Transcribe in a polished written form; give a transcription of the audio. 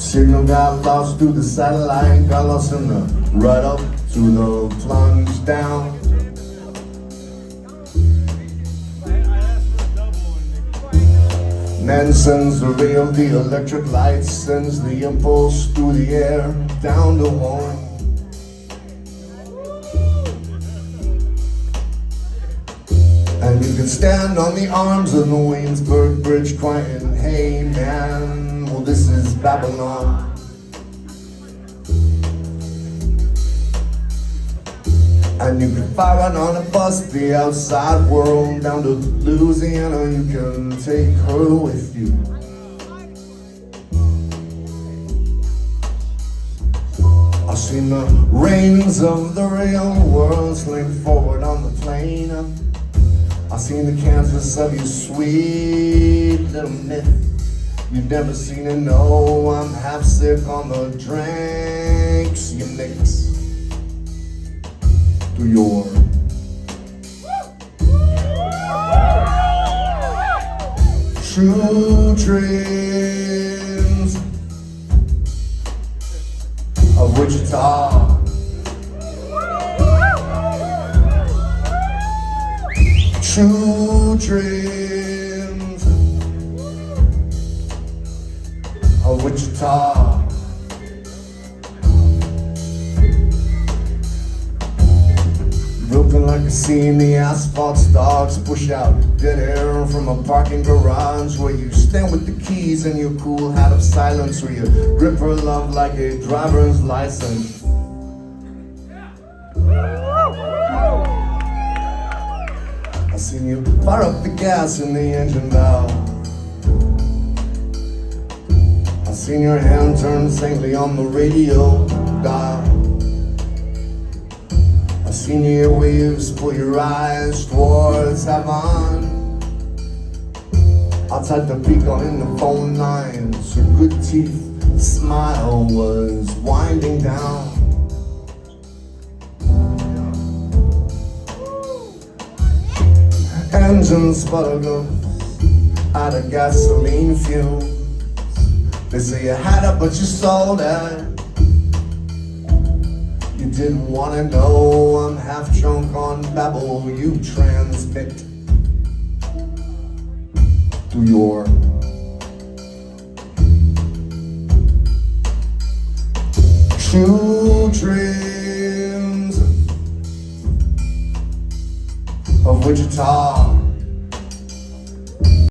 Signal got lost through the satellite, got lost in the right up to the plunge down. Then sends the ray of the electric light, sends the impulse through the air down to home. And you can stand on the arms of the Waynesburg Bridge crying, hey man, well this is Babylon. And you can fire out on a bus, the outside world, down to Louisiana, you can take her with you. I've seen the reins of the real world sling forward on the plane. I've seen the canvas of your sweet little myth. You've never seen it, no, I'm half sick on the drinks you mix through your true dreams of Wichita. True dreams of Wichita. Broken like a seam, the asphalt stalks push out dead air from a parking garage where you stand with the keys and your cool hat of silence, where you grip her love like a driver's license. I seen you fire up the gas in the engine valve. I seen your hand turn faintly on the radio dial. I seen your waves pull your eyes towards heaven. Outside the beacon in the phone lines, her good teeth smile was winding down. Engine sputters out of gasoline fumes. They say you had it, but you sold it. You didn't want to know I'm half drunk on babble you transmit through your true dreams of Wichita.